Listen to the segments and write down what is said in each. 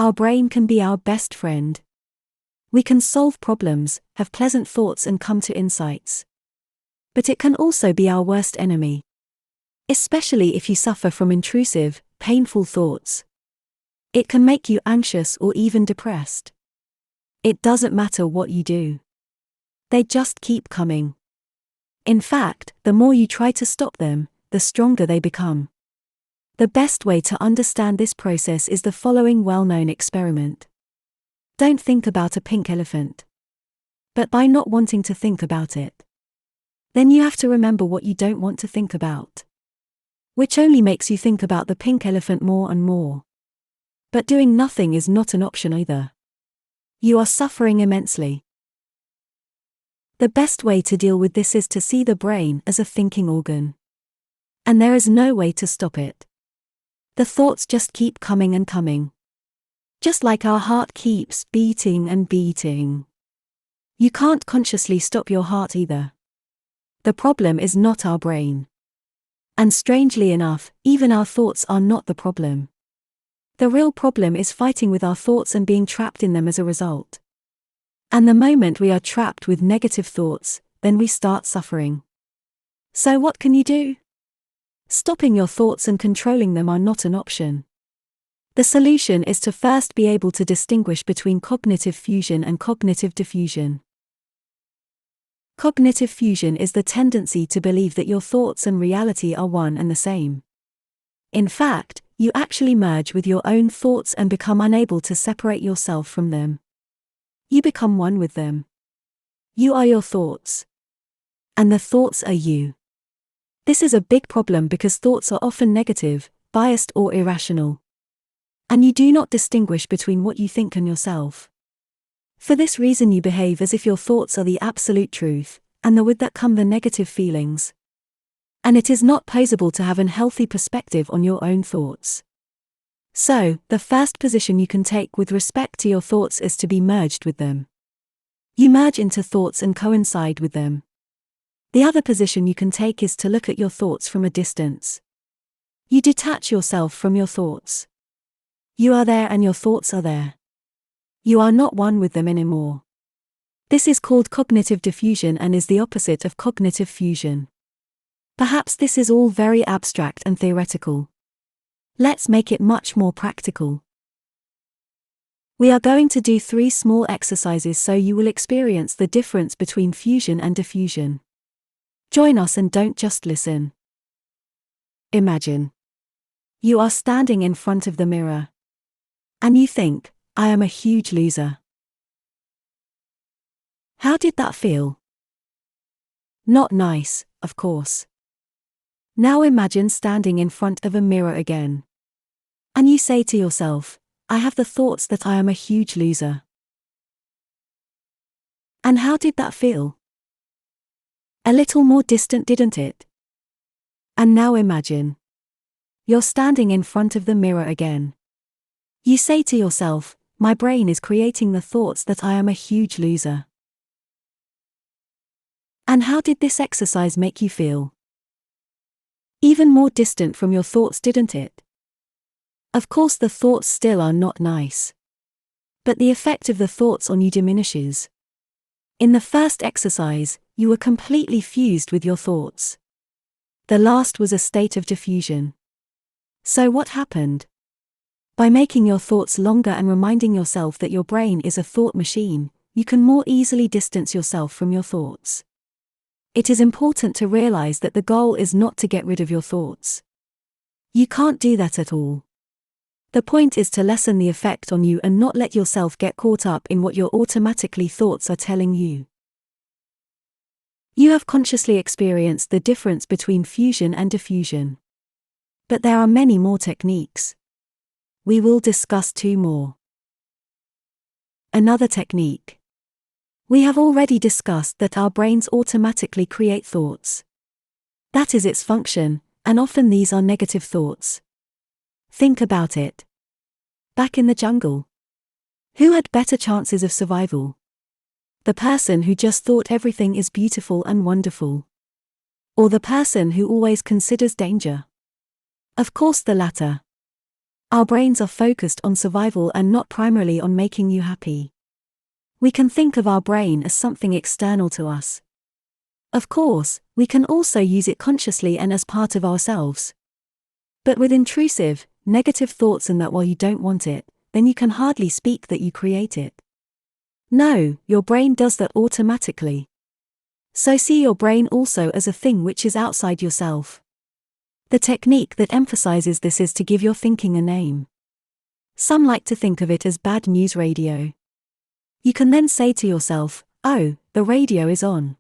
Our brain can be our best friend. We can solve problems, have pleasant thoughts and come to insights. But it can also be our worst enemy. Especially if you suffer from intrusive, painful thoughts. It can make you anxious or even depressed. It doesn't matter what you do. They just keep coming. In fact, the more you try to stop them, the stronger they become. The best way to understand this process is the following well-known experiment. Don't think about a pink elephant. But by not wanting to think about it, then you have to remember what you don't want to think about. Which only makes you think about the pink elephant more and more. But doing nothing is not an option either. You are suffering immensely. The best way to deal with this is to see the brain as a thinking organ. And there is no way to stop it. The thoughts just keep coming and coming. Just like our heart keeps beating and beating. You can't consciously stop your heart either. The problem is not our brain. And strangely enough, even our thoughts are not the problem. The real problem is fighting with our thoughts and being trapped in them as a result. And the moment we are trapped with negative thoughts, then we start suffering. So what can you do? Stopping your thoughts and controlling them are not an option. The solution is to first be able to distinguish between cognitive fusion and cognitive diffusion. Cognitive fusion is the tendency to believe that your thoughts and reality are one and the same. In fact, you actually merge with your own thoughts and become unable to separate yourself from them. You become one with them. You are your thoughts. And the thoughts are you. This is a big problem because thoughts are often negative, biased or irrational. And you do not distinguish between what you think and yourself. For this reason you behave as if your thoughts are the absolute truth, and with that come the negative feelings. And it is not possible to have an healthy perspective on your own thoughts. So, the first position you can take with respect to your thoughts is to be merged with them. You merge into thoughts and coincide with them. The other position you can take is to look at your thoughts from a distance. You detach yourself from your thoughts. You are there and your thoughts are there. You are not one with them anymore. This is called cognitive diffusion and is the opposite of cognitive fusion. Perhaps this is all very abstract and theoretical. Let's make it much more practical. We are going to do 3 small exercises so you will experience the difference between fusion and diffusion. Join us and don't just listen. Imagine. You are standing in front of the mirror. And you think, I am a huge loser. How did that feel? Not nice, of course. Now imagine standing in front of a mirror again. And you say to yourself, I have the thoughts that I am a huge loser. And how did that feel? A little more distant, didn't it? And now imagine. You're standing in front of the mirror again. You say to yourself, my brain is creating the thoughts that I am a huge loser. And how did this exercise make you feel? Even more distant from your thoughts, didn't it? Of course the thoughts still are not nice. But the effect of the thoughts on you diminishes. In the first exercise, you were completely fused with your thoughts. The last was a state of diffusion. So what happened? By making your thoughts longer and reminding yourself that your brain is a thought machine, you can more easily distance yourself from your thoughts. It is important to realize that the goal is not to get rid of your thoughts. You can't do that at all. The point is to lessen the effect on you and not let yourself get caught up in what your automatically thoughts are telling you. You have consciously experienced the difference between fusion and diffusion. But there are many more techniques. We will discuss 2 more. Another technique. We have already discussed that our brains automatically create thoughts. That is its function, and often these are negative thoughts. Think about it. Back in the jungle. Who had better chances of survival? The person who just thought everything is beautiful and wonderful? Or the person who always considers danger? Of course the latter. Our brains are focused on survival and not primarily on making you happy. We can think of our brain as something external to us. Of course, we can also use it consciously and as part of ourselves. But with intrusive, negative thoughts and that while you don't want it, then you can hardly speak that you create it. No, your brain does that automatically. So see your brain also as a thing which is outside yourself. The technique that emphasizes this is to give your thinking a name. Some like to think of it as bad news radio. You can then say to yourself, "Oh, the radio is on."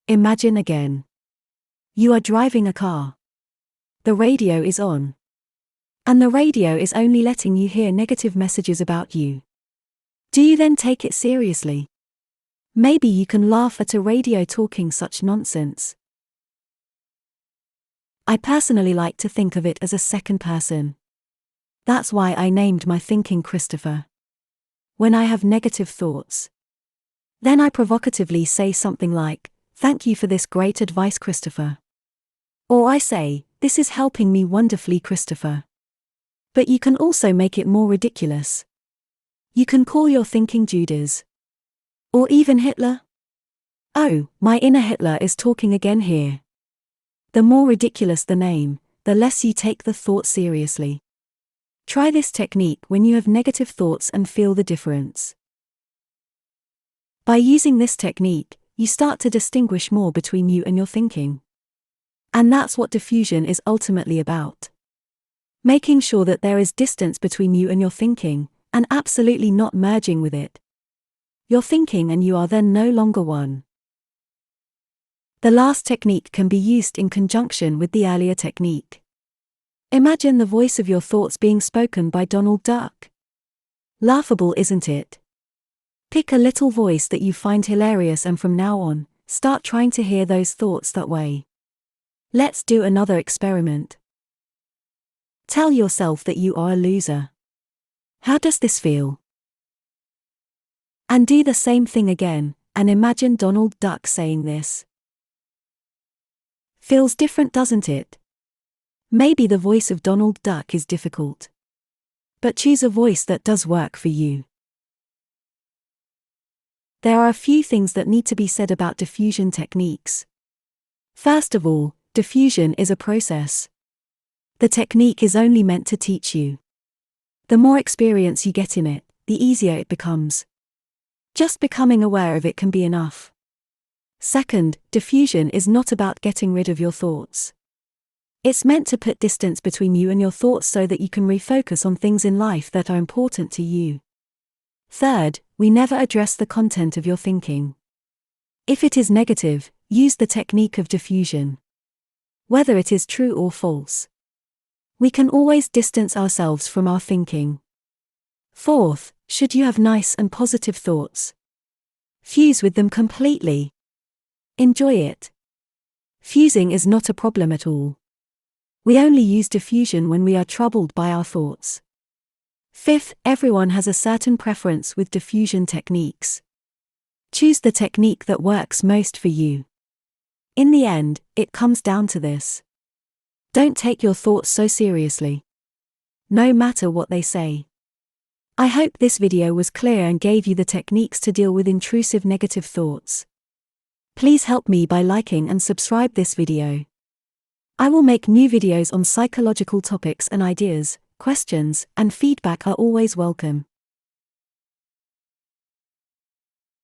Imagine again. You are driving a car. The radio is on. And the radio is only letting you hear negative messages about you. Do you then take it seriously? Maybe you can laugh at a radio talking such nonsense. I personally like to think of it as a second person. That's why I named my thinking Christopher. When I have negative thoughts, then I provocatively say something like, "Thank you for this great advice, Christopher." Or I say, "This is helping me wonderfully, Christopher." But you can also make it more ridiculous. You can call your thinking Judas. Or even Hitler. "Oh, my inner Hitler is talking again here." The more ridiculous the name, the less you take the thought seriously. Try this technique when you have negative thoughts and feel the difference. By using this technique, you start to distinguish more between you and your thinking. And that's what diffusion is ultimately about. Making sure that there is distance between you and your thinking, and absolutely not merging with it. Your thinking and you are then no longer one. The last technique can be used in conjunction with the earlier technique. Imagine the voice of your thoughts being spoken by Donald Duck. Laughable, isn't it? Pick a little voice that you find hilarious and from now on, start trying to hear those thoughts that way. Let's do another experiment. Tell yourself that you are a loser. How does this feel? And do the same thing again, and imagine Donald Duck saying this. Feels different, doesn't it? Maybe the voice of Donald Duck is difficult. But choose a voice that does work for you. There are a few things that need to be said about diffusion techniques. First of all, diffusion is a process. The technique is only meant to teach you. The more experience you get in it, the easier it becomes. Just becoming aware of it can be enough. Second, diffusion is not about getting rid of your thoughts. It's meant to put distance between you and your thoughts so that you can refocus on things in life that are important to you. Third, we never address the content of your thinking. If it is negative, use the technique of diffusion. Whether it is true or false, we can always distance ourselves from our thinking. Fourth, should you have nice and positive thoughts, fuse with them completely. Enjoy it. Fusing is not a problem at all. We only use diffusion when we are troubled by our thoughts. Fifth, everyone has a certain preference with diffusion techniques. Choose the technique that works most for you. In the end, it comes down to this. Don't take your thoughts so seriously, no matter what they say. I hope this video was clear and gave you the techniques to deal with intrusive negative thoughts. Please help me by liking and subscribe this video. I will make new videos on psychological topics, and ideas, questions, and feedback are always welcome.